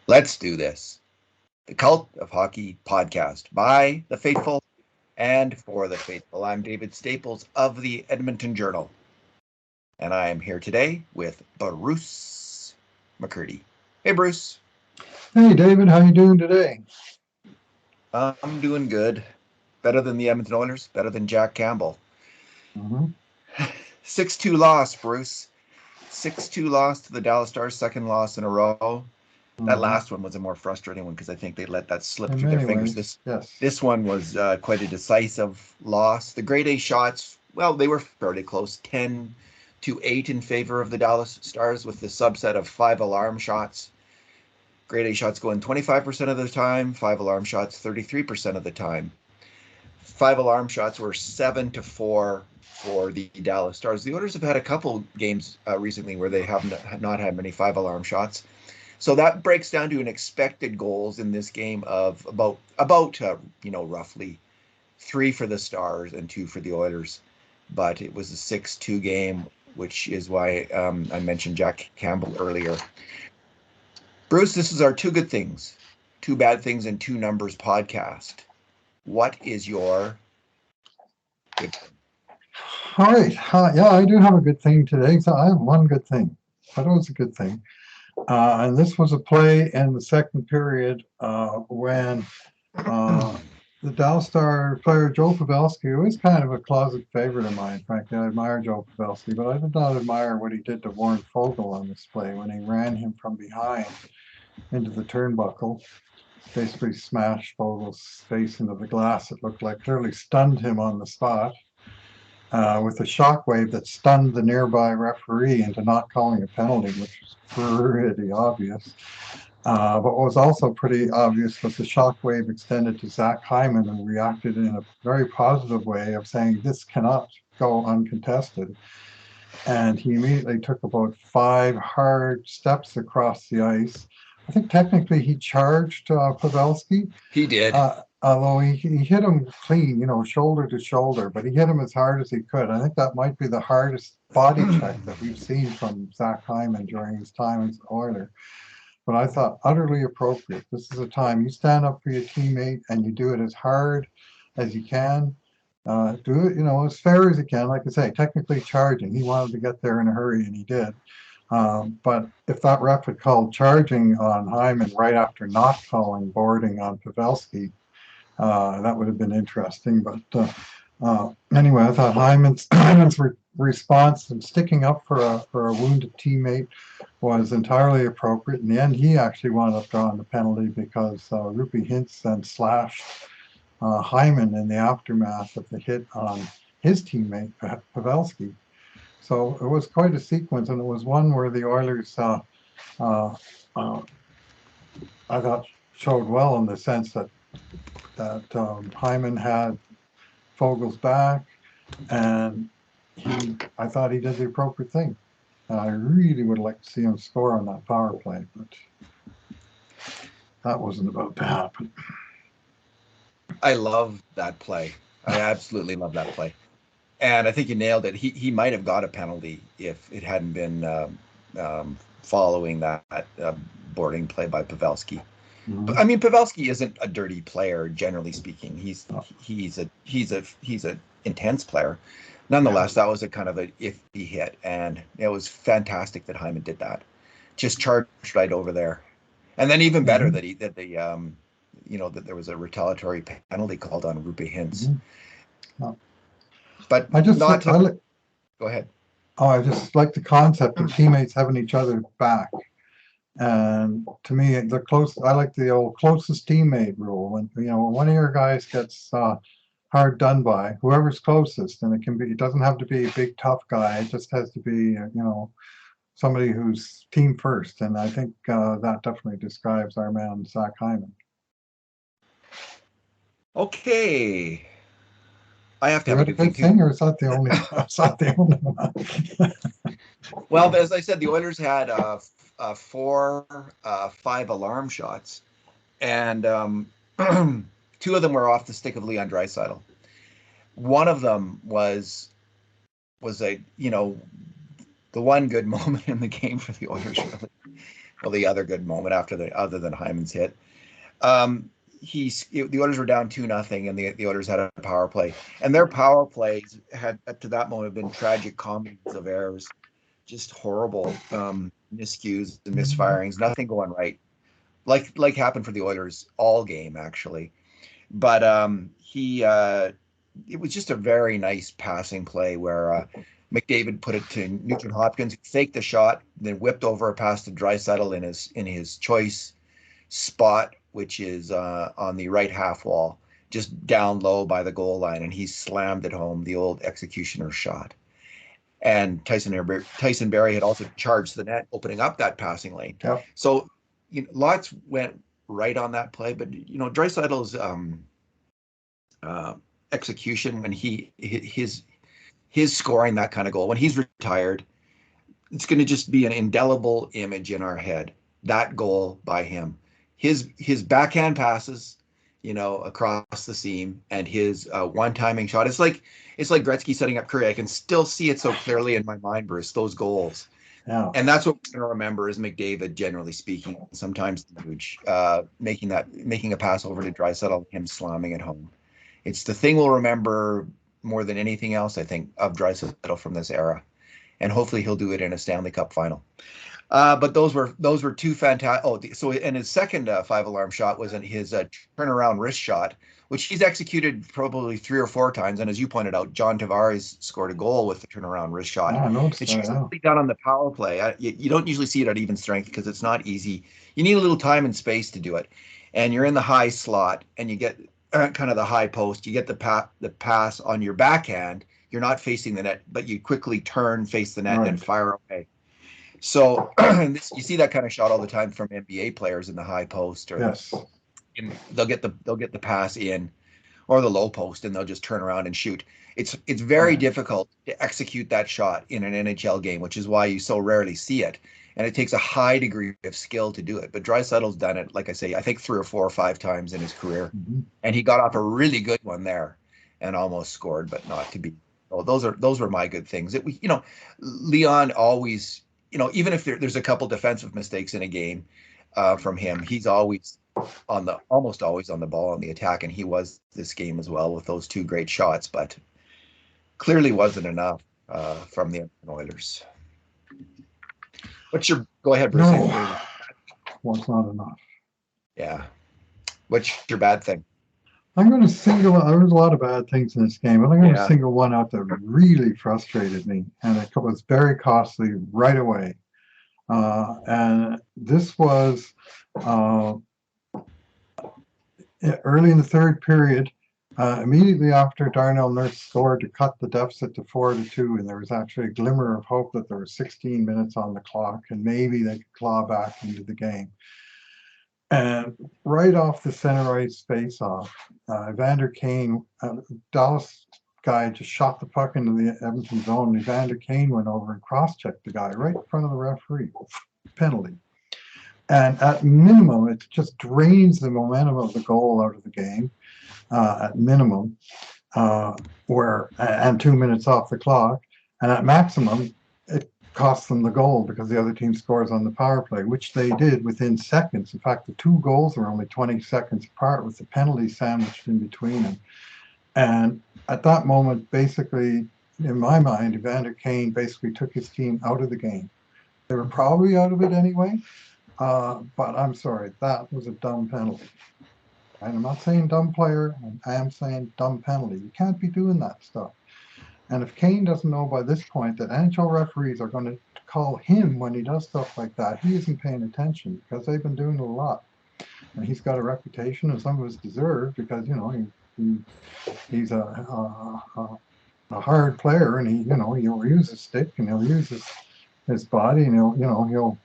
Let's do this. The Cult of Hockey podcast by the faithful and for the faithful. I'm David Staples of the Edmonton Journal, and I am here today with Bruce McCurdy. Hey, Bruce. Hey David, how you doing today? I'm doing good. Better than the Edmonton Oilers, better than Jack Campbell. hmm 6-2 loss, Bruce. 6-2 loss to the Dallas Stars, second loss in a row. That hmm last one was a more frustrating one because I think they let that slip In through their many fingers. ways, This yes. this one was quite a decisive loss. The grade A shots, well, they were fairly close, 10-8 in favor of the Dallas Stars, with the subset of 5 alarm shots. Grade A shots going 25% of the time, 5 alarm shots 33% of the time. 5 alarm shots were 7-4 for the Dallas Stars. The Oilers have had a couple games recently where they have not had many 5 alarm shots. So that breaks down to an expected goals in this game of about roughly 3 for the Stars and 2 for the Oilers. But it was a 6-2 game, which is why I mentioned Jack Campbell earlier. Bruce, this is our two good things, two bad things, and two numbers podcast. What is your good thing? All right. Yeah, I do have a good thing today. So I have one good thing. I thought it was a good thing. And this was a play in the second period when the Dallas Star player Joe Pavelski, who is kind of a closet favorite of mine, frankly. I admire Joe Pavelski, but I did not admire what he did to Warren Fogle on this play when he ran him from behind into the turnbuckle. Basically smashed Vogel's face into the glass. It looked like clearly stunned him on the spot with a shockwave that stunned the nearby referee into not calling a penalty, which was pretty obvious. But what was also pretty obvious was the shockwave extended to Zach Hyman, who reacted in a very positive way of saying this cannot go uncontested. And he immediately took about 5 hard steps across the ice. I think technically he charged Pavelski, He did. although he hit him clean, shoulder to shoulder, but he hit him as hard as he could. I think that might be the hardest body check that we've seen from Zach Hyman during his time as an Oiler. But I thought utterly appropriate. This is a time you stand up for your teammate and you do it as hard as you can. Do it, as fair as you can. Like I say, technically charging. He wanted to get there in a hurry, and he did. But if that ref had called charging on Hyman right after not calling boarding on Pavelski, that would have been interesting. But anyway, I thought Hyman's response and sticking up for a wounded teammate was entirely appropriate. In the end, he actually wound up drawing the penalty because Rupi Hintz then slashed Hyman in the aftermath of the hit on his teammate Pavelski. So it was quite a sequence, and it was one where the Oilers, uh, I thought, showed well in the sense that Hyman had Fogel's back, and I thought he did the appropriate thing. And I really would like to see him score on that power play, but that wasn't about to happen. I love that play. I absolutely love that play. And I think you nailed it. He might have got a penalty if it hadn't been following that boarding play by Pavelski. Mhm. I mean, Pavelski isn't a dirty player, generally speaking. Uh, He's a intense player. yeah. Nonetheless, that was a kind of a iffy hit, and it was fantastic that Hyman did that. Just charged right over there, and then even better hmm that that there was a retaliatory penalty called on Rupe Hintz, hmm No. but I just not to I li- go ahead. oh I just like the concept of teammates having each other back. And to me, I like the old closest teammate rule. When one of your guys gets hard done by, whoever's closest, and it doesn't have to be a big tough guy. It just has to be somebody who's team first. And I think that definitely describes our man Zach Hyman. Okay, I have to You have a had a good thing good too. thing, or is that the only? Is that the only one? Well, as I said, the Oilers had 4 5 alarm shots, and two of them were off the stick of Leon Draisaitl. One of them was the one good moment in the game for the Oilers, really. well, the other good moment other than Hyman's hit. Um, the Oilers were down 2-0, and the Oilers had a power play, and their power plays had up to that moment been tragic comedies of errors, just horrible miscues and misfirings, nothing going right, like happened for the Oilers all game actually. But it was just a very nice passing play where McDavid put it to Nugent Hopkins, faked the shot, then whipped over a pass to Draisaitl in his choice spot, which is on the right half wall, just down low by the goal line, and he slammed it home, the old executioner shot. And Tyson Barrie had also charged the net, opening up that passing lane. Yep. So, lots went right on that play, but Draisaitl's execution when his scoring that kind of goal when he's retired, it's going to just be an indelible image in our head. That goal by him, his backhand passes, across the seam, and his one-timing shot. It's like Gretzky setting up Curry. I can still see it so clearly in my mind, Bruce. Those goals. Yeah. And that's what we're going to remember is McDavid, generally speaking, sometimes huge, making a pass over to Draisaitl, him slamming it home. It's the thing we'll remember more than anything else, I think, of Draisaitl from this era, and hopefully he'll do it in a Stanley Cup final. But those were two fantastic. And his second 5-alarm shot was his turnaround wrist shot, which he's executed probably 3 or 4 times. And as you pointed out, John Tavares scored a goal with the turnaround wrist shot. Yeah, I noticed it's that, usually done on the power play. You don't usually see it at even strength because it's not easy. You need a little time and space to do it, and you're in the high slot, and you get kind of the high post. You get the pass on your backhand. You're not facing the net, but you quickly turn, face the net, and fire away. So you see that kind of shot all the time from NBA players in the high post, or yes, they'll get the pass in, or the low post, and they'll just turn around and shoot. It's very difficult to execute that shot in an NHL game, which is why you so rarely see it, and it takes a high degree of skill to do it. But Draisaitl's done it, like I say, I think 3 or 4 or 5 times in his career, and he got off a really good one there, and almost scored, but not to be. Oh, those were my good things. Leon always. Even if there's a couple defensive mistakes in a game from him, he's almost always on the ball on the attack, and he was this game as well with those 2 great shots, but clearly wasn't enough from the Edmonton Oilers. Go ahead, Bruce? No, was not enough. Yeah. What's your bad thing? I'm going to single. There was a lot of bad things in this game, but I'm going to single one out that really frustrated me, and it was very costly right away. And this was early in the third period, immediately after Darnell Nurse scored to cut the deficit to 4-2, and there was actually a glimmer of hope that there were 16 minutes on the clock, and maybe they could claw back into the game. And right off the center ice face-off, Evander Kane, Dallas guy, just shot the puck into the Edmonton zone. And Evander Kane went over and cross-checked the guy right in front of the referee. Penalty. And at minimum, it just drains the momentum of the goal out of the game. At minimum, and 2 minutes off the clock, and at maximum, it costs them the goal because the other team scores on the power play, which they did within seconds. In fact, the 2 goals were only 20 seconds apart with the penalty sandwiched in between them. And at that moment, basically, in my mind, Evander Kane basically took his team out of the game. They were probably out of it anyway, but I'm sorry, that was a dumb penalty. And I'm not saying dumb player, I am saying dumb penalty. You can't be doing that stuff. And if Kane doesn't know by this point that NHL referees are going to call him when he does stuff like that, he isn't paying attention because they've been doing it a lot. And he's got a reputation, and some of it's deserved because, he's a hard player, and he'll use his stick, and he'll use his body, and he'll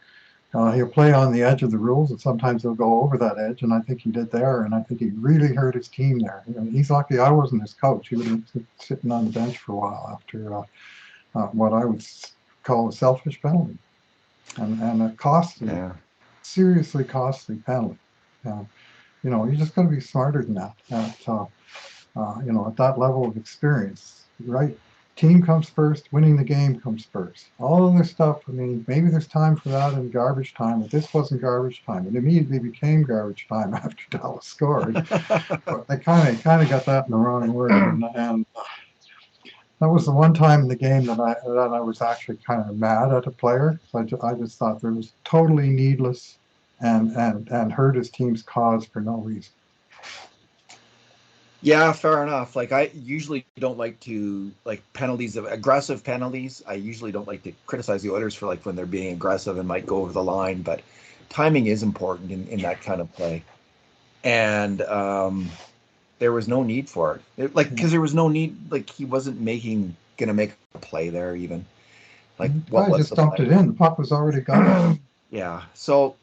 play on the edge of the rules, and sometimes he'll go over that edge, and I think he did there, and I think he really hurt his team there. He's lucky I wasn't his coach. He would have been sitting on the bench for a while after what I would call a selfish penalty, and a costly, seriously costly penalty. You just got to be smarter than that. At that level of experience, right? team comes first, winning the game comes first. All of this stuff, I mean, maybe there's time for that in garbage time, but this wasn't garbage time. It immediately became garbage time after Dallas scored. But I kind of got that in the wrong word, and that was the one time in the game that I was actually kind of mad at a player. So I just thought that it was totally needless and hurt his team's cause for no reason. Yeah, fair enough. Like I usually don't like to like penalties of aggressive penalties. I usually don't like to criticize the Oilers for like when they're being aggressive and might go over the line, but timing is important in that kind of play. And there was no need for it. Like Yeah. because there was no need. Like he wasn't gonna make a play there even. Like The what guy was just the dumped play? it in. The puck was already gone. Yeah. So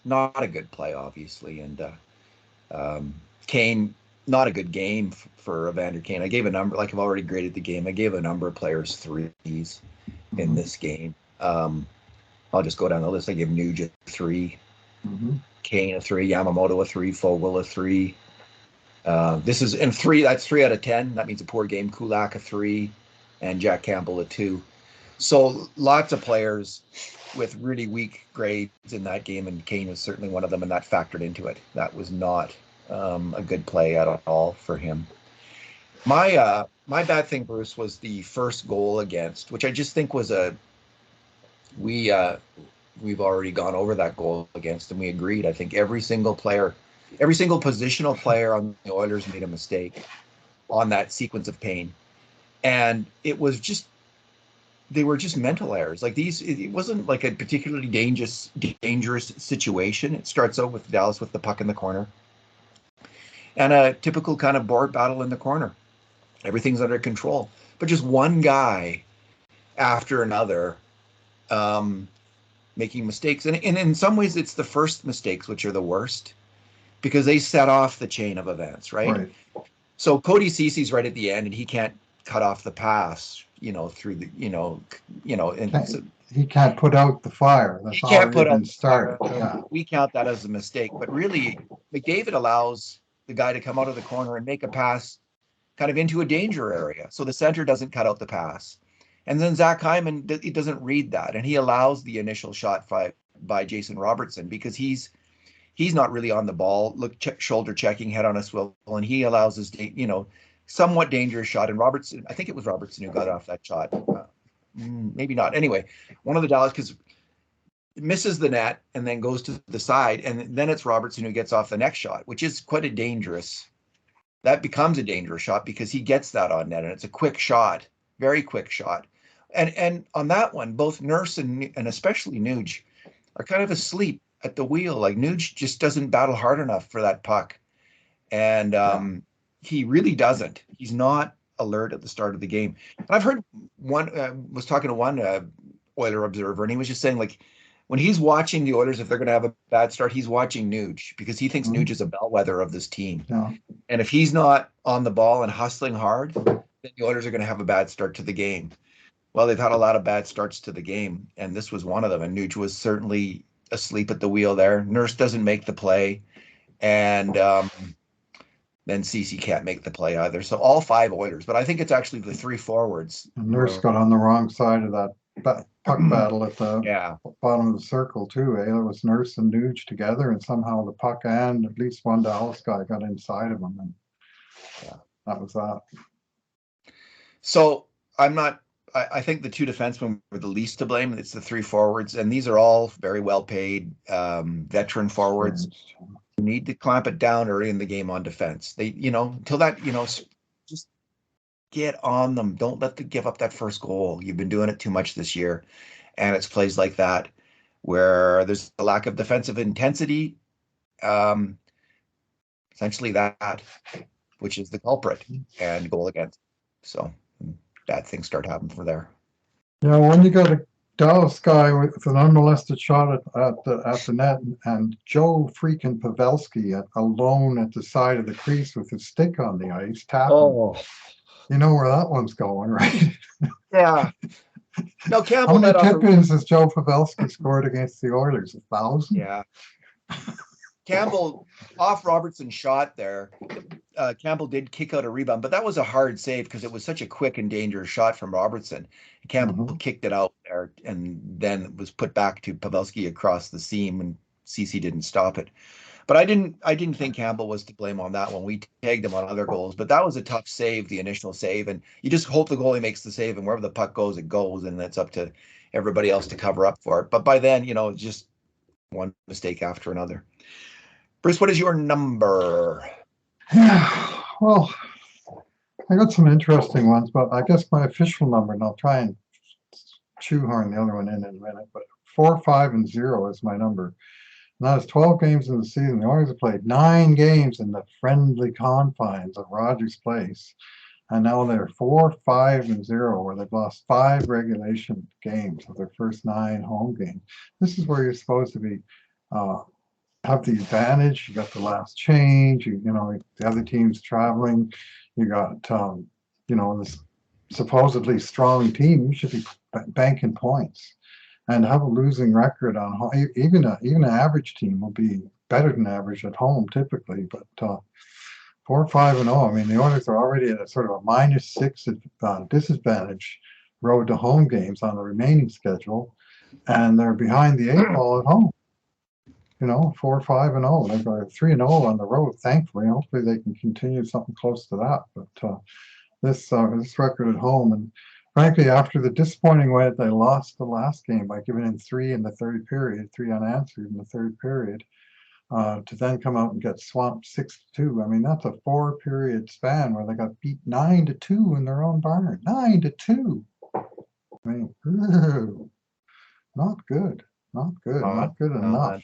not a good play, obviously, and Kane, not a good game for Evander Kane. I gave a number, like I've already graded the game. I gave a number of players threes in Mm-hmm. this game. I'll just go down the list. I gave Nuge a 3, Mm-hmm. Kane a 3, Yamamoto a 3, Fogle a 3. This is in 3. That's 3 out of 10. That means a poor game. Kulak a 3, and Jack Campbell a 2. So lots of players with really weak grades in that game, and Kane was certainly one of them, and that factored into it. That was not a good play at all for him. My bad thing, Bruce, was the first goal against, which I just think was a we we've already gone over that goal against, and we agreed. I think every single positional player on the Oilers made a mistake on that sequence of pain, and it was just they were just mental errors. Like these, it wasn't like a particularly dangerous situation. It starts out with Dallas with the puck in the corner and a typical kind of board battle in the corner. Everything's under control, but just one guy after another um, making mistakes. And in some ways, it's the first mistakes which are the worst because they set off the chain of events, right? Right. So Cody Cece's right at the end, and he can't cut off the pass, through the, and so He can't put out the fire he that's can't already put out been the fire. started. Yeah. We count that as a mistake, but really, McDavid allows the guy to come out of the corner and make a pass kind of into a danger area, so the center doesn't cut out the pass. And then Zach Hyman, he doesn't read that, and he allows the initial shot by Jason Robertson because he's not really on the ball, shoulder checking, head on a swivel, and he allows his somewhat dangerous shot. And Robertson, I think it was Robertson who got off that shot. Maybe not. Anyway, one of the Dallas because misses the net and then goes to the side, and then it's Robertson who gets off the next shot, which is quite a dangerous. That becomes a dangerous shot because he gets that on net, and it's a quick shot, very quick shot. And on that one, both Nurse and especially Nuge are kind of asleep at the wheel. Like Nuge just doesn't battle hard enough for that puck, and Yeah. he really doesn't. He's not alert at the start of the game. And I've heard one was talking to one Oiler observer, and he was just saying like when he's watching the Oilers, if they're going to have a bad start, he's watching Nuge because he thinks Mhm. Nuge is a bellwether of this team. Yeah. And if he's not on the ball and hustling hard, then the Oilers are going to have a bad start to the game. Well, they've had a lot of bad starts to the game, and this was one of them. And Nuge was certainly asleep at the wheel there. Nurse doesn't make the play, and then Cece can't make the play either. So all 5 Oilers, but I think it's actually the 3 forwards. And Nurse got on the wrong side of that puck battle at the Yeah, bottom of the circle too. It was Nurse and Nuge together, and somehow the puck and at least one Dallas guy got inside of him, and yeah. that was that. So I'm not. I think the 2 defensemen were the least to blame. It's the 3 forwards, and these are all very well paid veteran forwards. You need to clamp it down early in the game on defense. They, until that, just get on them. Don't let them give up that first goal. You've been doing it too much this year, and it's plays like that where there's a lack of defensive intensity. Um, Essentially that, which is the culprit and goal against. So bad things start happening from there. Yeah, when you got a Dallas guy with an unmolested shot at the net, and Joe freaking Pavelski alone at the side of the crease with his stick on the ice tapping, Oh, you know where that one's going, right? yeah. No, How Campbell many let off tip-ins has Joe Pavelski scored against the Oilers? 1,000? yeah. Campbell, off Robertson's shot there, Campbell did kick out a rebound, but that was a hard save because it was such a quick and dangerous shot from Robertson. Campbell kicked it out there, and then it was put back to Pavelski across the seam, and CC didn't stop it. But I didn't think Campbell was to blame on that one. We tagged him on other goals, but that was a tough save, the initial save, and you just hope the goalie makes the save, and wherever the puck goes, it goes, and it's up to everybody else to cover up for it. But by then, just one mistake after another. Bruce, what is your number? Yeah, well, I got some interesting ones, but I guess my official number, and I'll try and shoehorn the other one in a minute, but 4, 5, and 0 is my number. Now it's 12 games in the season. The Oilers have played 9 games in the friendly confines of Rogers Place. And now they're 4, 5, and 0, where they've lost 5 regulation games of their first 9 home games. This is where you're supposed to be, have the advantage. You got the last change. The other team's traveling. You got, this supposedly strong team. You should be banking points. And have a losing record on home. Even an average team will be better than average at home typically, but 4, 5, and 0. I mean, the Oilers are already at a sort of a -6 disadvantage road to home games on the remaining schedule, and they're behind the 8 ball at home. 4, 5, and 0. They've got 3 and 0 on the road. Thankfully, hopefully they can continue something close to that. But this record at home, and frankly, after the disappointing way that they lost the last game by giving in 3 in the third period, 3 unanswered in the third period, to then come out and get swamped 6-2. I mean, that's a 4-period span where they got beat 9-2 in their own barn. 9-2. I mean, not good. Not good. Not good enough.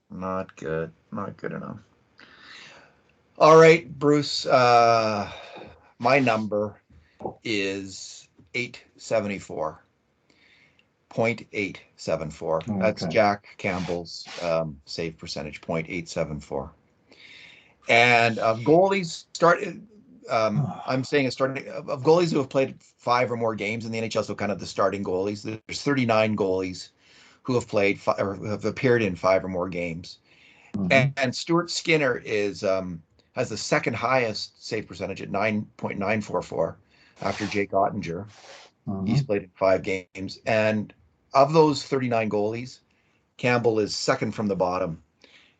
Not good. Not good enough. All right, Bruce. My number is 874. 0.874. Okay. That's Jack Campbell's save percentage, 0.874. And goalies started. I'm saying it's starting of goalies who have played 5 or more games in the NHL. So kind of the starting goalies. There's 39 goalies who have played or have appeared in 5 or more games. And Stuart Skinner has the second highest save percentage at 9.944 after Jake Ottinger. He's played in 5 games. And of those 39 goalies, Campbell is second from the bottom.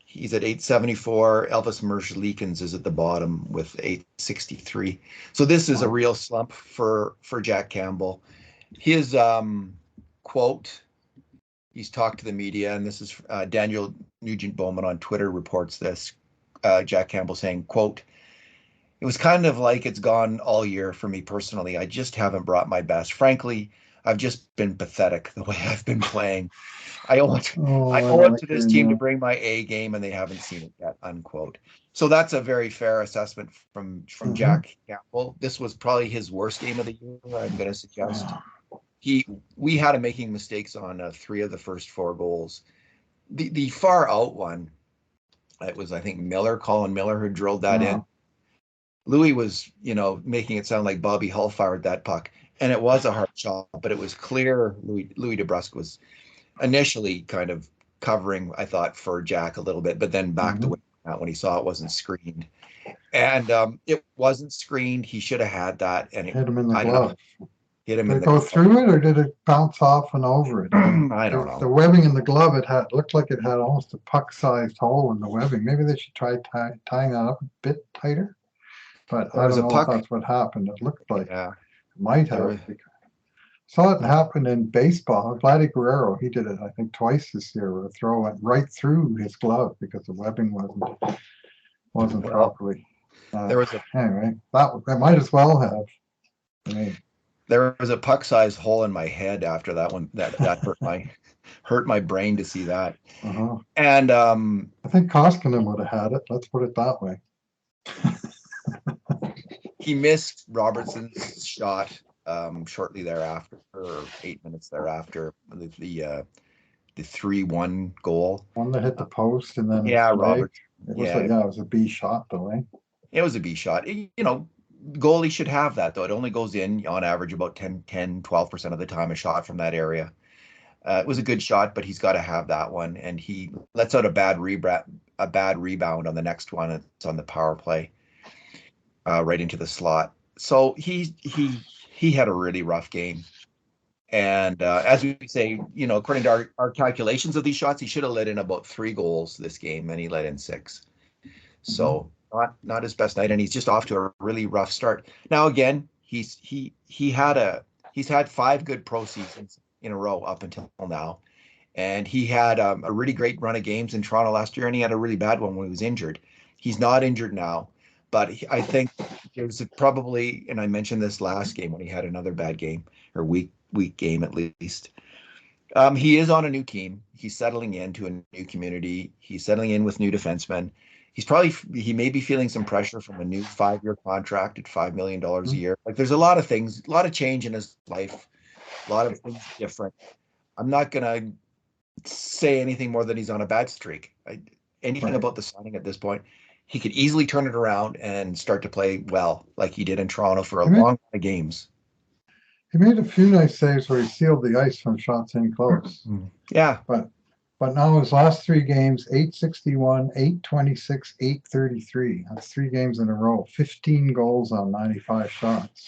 He's at 874. Elvis Merzlikins is at the bottom with 863. So this is a real slump for Jack Campbell. His quote, he's talked to the media, and this is Daniel Nugent-Bowman on Twitter reports this. Jack Campbell saying, quote, "It was kind of like it's gone all year for me personally. I just haven't brought my best. Frankly, I've just been pathetic the way I've been playing. I owe it to this team to bring my A game, and they haven't seen it yet," unquote. So that's a very fair assessment from Jack Campbell. This was probably his worst game of the year, I'm going to suggest. We had him making mistakes on 3 of the first 4 goals. The far out one, it was, I think, Colin Miller, who drilled that in. Louis was, making it sound like Bobby Hull fired that puck. And it was a hard shot, but it was clear Louis DeBrusque was initially kind of covering, I thought, for Jack a little bit, but then backed away from that when he saw it wasn't screened. And it wasn't screened. He should have had that. And hit him in the glove. Hit him did it go through it, or did it bounce off and over it? I don't know. The webbing in the glove, looked like it had almost a puck-sized hole in the webbing. Maybe they should try tying that up a bit tighter. But I don't know if that's what happened. It looked like it might have. Saw it happen in baseball. Vladdy Guerrero, he did it, I think, twice this year, where a throw went right through his glove because the webbing wasn't properly. Anyway, that might as well have. I mean, there was a puck-sized hole in my head after that one. That hurt my brain to see that. And I think Koskinen would have had it. Let's put it that way. He missed Robertson's shot shortly thereafter, or 8 minutes thereafter, the 3-1 goal. One that hit the post, and then Robert. It was a B shot, though, eh? It was a B shot. Goalie should have that, though. It only goes in on average about 12% of the time, a shot from that area. It was a good shot, but he's got to have that one, and he lets out a bad a bad rebound on the next one. It's on the power play, right into the slot. So he had a really rough game. And as we say, according to our calculations of these shots, he should have let in about 3 goals this game, and he let in 6. So not his best night, and he's just off to a really rough start. Now again, he's had 5 good pro seasons in a row up until now, and he had a really great run of games in Toronto last year, and he had a really bad one when he was injured. He's not injured now, but I think it was probably, and I mentioned this last game when he had another bad game or weak game at least. He is on a new team. He's settling into a new community. He's settling in with new defensemen. He may be feeling some pressure from a new 5-year contract at $5 million a year. Like there's a lot of things, a lot of change in his life, a lot of things different. I'm not gonna say anything more than he's on a bad streak. Anything about the signing at this point, he could easily turn it around and start to play well, like he did in Toronto for a long lot of games. He made a few nice saves where he sealed the ice from shots in close. Yeah. But now his last 3 games, 861, 826, 833. That's 3 games in a row, 15 goals on 95 shots.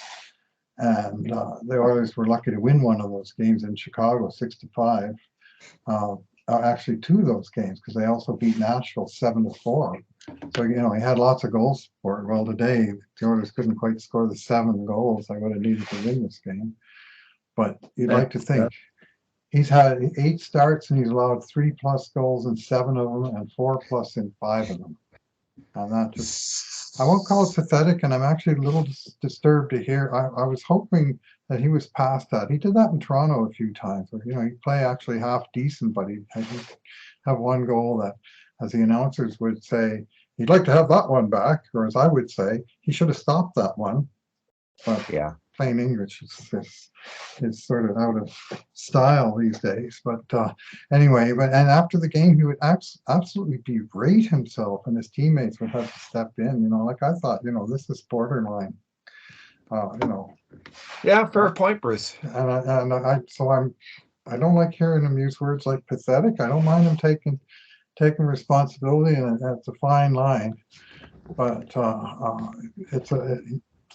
And the Oilers were lucky to win one of those games in Chicago, 6-5. Actually, 2 of those games, because they also beat Nashville 7-4. So, he had lots of goals for it. Well, today, the Oilers couldn't quite score the 7 goals I would have needed to win this game. But you'd like to think. He's had 8 starts, and he's allowed 3+ goals in 7 of them, and 4+ in 5 of them. And I won't call it pathetic, and I'm actually a little disturbed to hear. I was hoping that he was past that. He did that in Toronto a few times, where, he'd play actually half decent, but he'd have 1 goal that, as the announcers would say, he'd like to have that one back, or as I would say, he should have stopped that one. But yeah, plain English is sort of out of style these days. But anyway, and after the game, he would absolutely berate himself, and his teammates would have to step in. Like I thought, this is borderline. Yeah, fair point, Bruce. And I don't like hearing him use words like pathetic. I don't mind him taking responsibility, and it's a fine line. But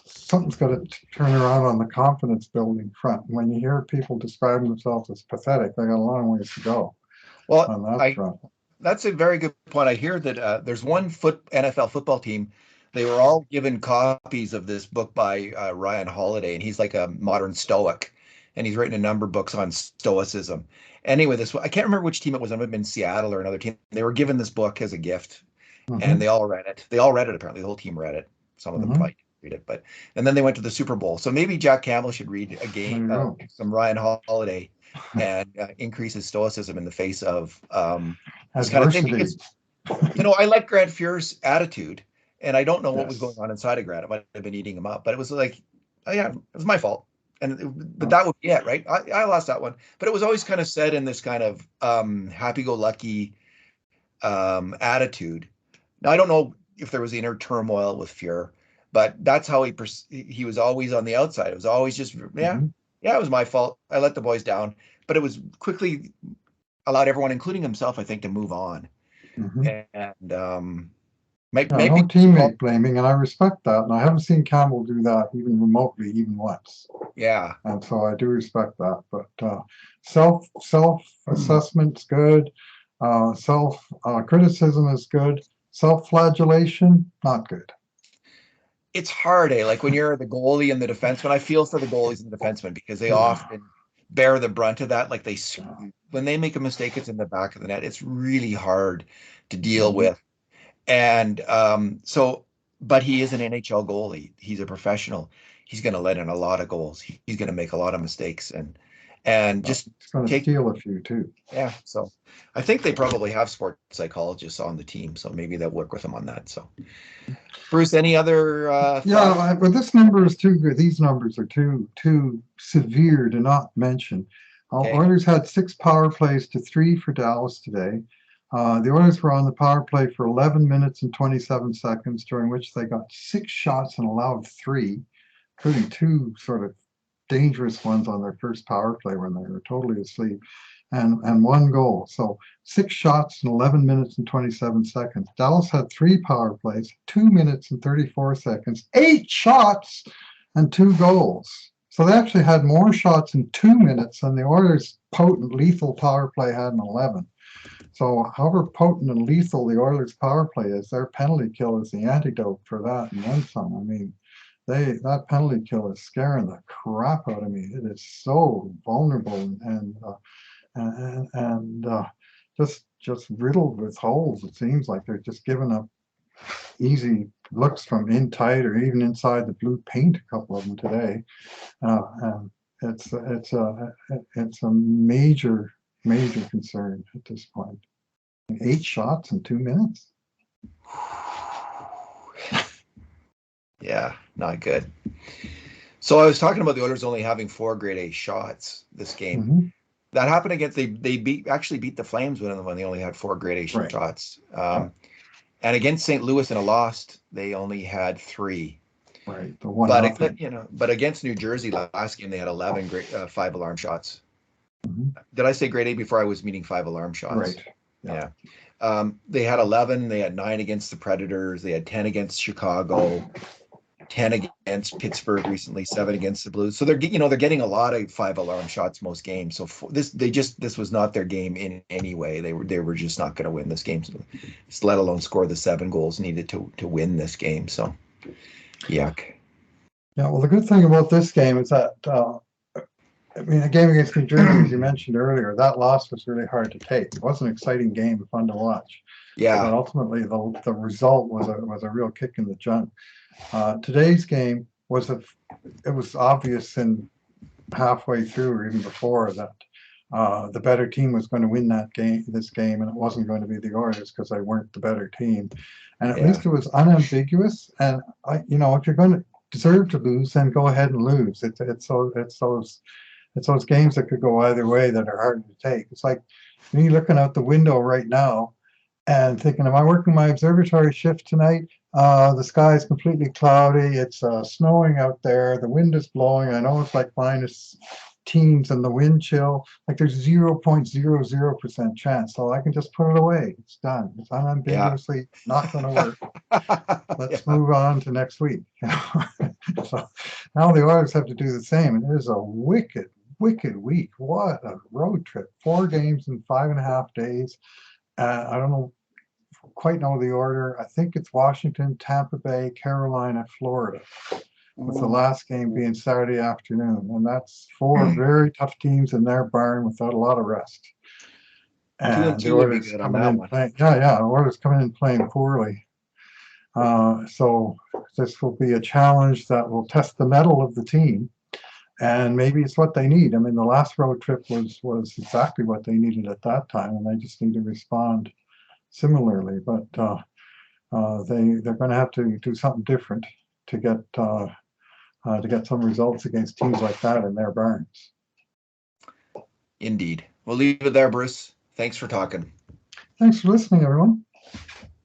something's got to turn around on the confidence building front. When you hear people describing themselves as pathetic, they got a long ways to go. Well, on that front. That's a very good point. I hear that there's one NFL football team. They were all given copies of this book by Ryan Holiday, and he's like a modern Stoic, and he's written a number of books on Stoicism. Anyway, I can't remember which team it was. It might have been Seattle or another team. They were given this book as a gift, and they all read it. They all read it, apparently. The whole team read it. Some of them probably read it, and then they went to the Super Bowl. So maybe Jack Campbell should read a game, some Ryan Holiday, and increase his stoicism in the face of this kind of thing. Because, I like Grant Fuhr's attitude, and I don't know what was going on inside of Grant. It might have been eating him up, but it was like, oh yeah, it was my fault. But that would be it, right? I lost that one. But it was always kind of said in this kind of happy-go-lucky attitude. Now, I don't know if there was inner turmoil with Fuhr, but that's how he was always on the outside. It was always just, yeah, it was my fault. I let the boys down. But it was quickly allowed everyone, including himself, I think, to move on. And no teammate blaming, and I respect that. And I haven't seen Campbell do that even remotely, even once. Yeah. And so I do respect that. But self-assessment's good. Criticism is good. Self-flagellation, not good. It's hard, like when you're the goalie and the defenseman. I feel for the goalies and the defensemen because they often bear the brunt of that. Like when they make a mistake, it's in the back of the net. It's really hard to deal with. And but he is an NHL goalie. He's a professional. He's going to let in a lot of goals. He's going to make a lot of mistakes, and just going to steal a few too. Yeah, so I think they probably have sports psychologists on the team, so maybe they'll work with him on that. So, Bruce, any other? But this number is too good. These numbers are too severe to not mention. Oilers had 6 power plays to 3 for Dallas today. The Oilers were on the power play for 11 minutes and 27 seconds, during which they got 6 shots and allowed 3, including 2 sort of dangerous ones on their first power play when they were totally asleep. and 1 goal. So 6 shots in 11 minutes and 27 seconds. Dallas had 3 power plays, 2 minutes and 34 seconds, 8 shots and 2 goals. So they actually had more shots in 2 minutes than the Oilers' potent, lethal power play had in 11. So however potent and lethal the Oilers' power play is, their penalty kill is the antidote for that and then some. I mean, that penalty kill is scaring the crap out of me. It is so vulnerable and just riddled with holes. It seems like they're just giving up easy looks from in tight or even inside the blue paint. A couple of them today. And it's a major concern at this point. 8 shots in 2 minutes. Yeah, not good. So I was talking about the Oilers only having 4 grade A shots this game. Mm-hmm. That happened against they actually beat the Flames when they only had 4 grade A shots. And against St. Louis in a loss, they only had 3. Right. But against New Jersey last game, they had 11 5 alarm shots. Mm-hmm. Did I say grade A before I was meaning 5 alarm shots? Right. Yeah. They had 11. They had 9 against the Predators. They had 10 against Chicago, 10 against Pittsburgh recently, 7 against the Blues. So they're getting a lot of 5 alarm shots most games. So this was not their game in any way. They were just not going to win this game, let alone score the 7 goals needed to win this game. So, yuck. Yeah. Well, the good thing about this game is that a game against New Jersey, as you mentioned earlier, that loss was really hard to take. It was an exciting game, fun to watch. Yeah. But ultimately, the result was a real kick in the junk. Today's game it was obvious in halfway through or even before that the better team was going to win this game, and it wasn't going to be the Oilers because they weren't the better team. And at least it was unambiguous. And if you're going to deserve to lose, then go ahead and lose. It's those games that could go either way that are hard to take. It's like me looking out the window right now and thinking, am I working my observatory shift tonight? The sky is completely cloudy. It's snowing out there. The wind is blowing. I know it's like minus teens and the wind chill. Like there's 0.00% chance. So I can just put it away. It's done. It's unambiguously not going to work. Let's move on to next week. So now the Oilers have to do the same. And it is a wicked week. What a road trip. 4 games in 5.5 days. I don't quite know the order. I think it's Washington, Tampa Bay, Carolina, Florida, with the last game being Saturday afternoon. And that's 4 very tough teams in their barn without a lot of rest. And the Oilers coming in playing, the Oilers coming in playing poorly. So this will be a challenge that will test the mettle of the team. And maybe it's what they need. I mean, the last road trip was exactly what they needed at that time, and they just need to respond similarly. But they're going to have to do something different to get some results against teams like that in their barns. Indeed. We'll leave it there, Bruce. Thanks for talking. Thanks for listening, everyone.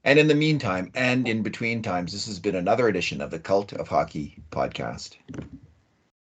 And in the meantime, and in between times, this has been another edition of the Cult of Hockey podcast.